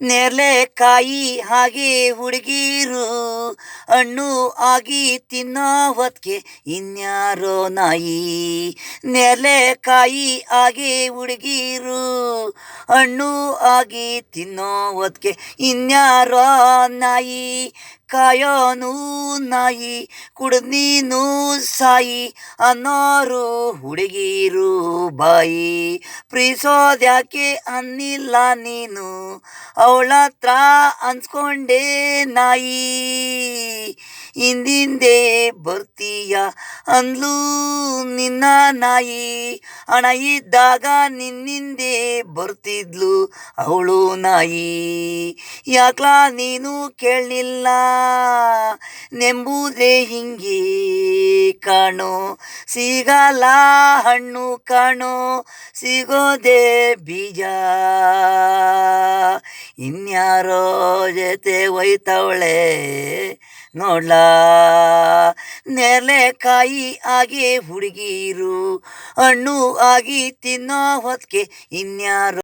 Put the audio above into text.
ನೇರಳೆಕಾಯಿ ಹಾಗೆ ಹುಡುಗೀರು ಹಣ್ಣು ಆಗಿ ತಿನ್ನೋ ಹೊತ್ಗೆ ಇನ್ಯಾರೋ ನಾಯಿ. ನೇರಳೆಕಾಯಿ ಹಾಗೆ ಹುಡುಗೀರು ಹಣ್ಣು ಆಗಿ ತಿನ್ನೋ ಹೊತ್ಗೆ ಇನ್ಯಾರೋ ನಾಯಿ. ಕಾಯೋನು ನಾಯಿ ಕುಡ್ದ್ ನೀನು ಸಾಯಿ ಅನ್ನೋರು ಹುಡುಗೀರು ಬಾಯಿ. ಪ್ರೀಸೋದ್ಯಾಕೆ ಅನ್ನಿಲ್ಲ ನೀನು ಅವಳತ್ರ ಅನ್ಸ್ಕೊಂಡೆ ನಾಯಿ. ಹಿಂದಿಂದೆ ಬರ್ತೀಯ ಅಂದ್ಲು ನಿನ್ನ ನಾಯಿ. ಹಣ ಇದ್ದಾಗ ನಿನ್ನಿಂದೆ ಬರ್ತಿದ್ಲು ಅವಳು ನಾಯಿ. ಯಾಕ್ಲಾ ನೀನು ಕೇಳಲಿಲ್ಲ ನೆಂಬುದೇ ಹಿಂಗೆ ಕಾಣೋ. ಸಿಗಲ್ಲ ಹಣ್ಣು ಕಾಣೋ ಸಿಗೋದೆ ಬೀಜ. ಇನ್ಯಾರೋ ಜೊತೆ ಒಯ್ತವಳೆ ನೋಡ್ಲಾ. ನೇರಳೆಕಾಯಿ ಆಗಿ ಹುಡುಗೀರು ಹಣ್ಣು ಆಗಿ ತಿನ್ನೋ ಹೊತ್ಗೆ ಇನ್ಯಾರೋ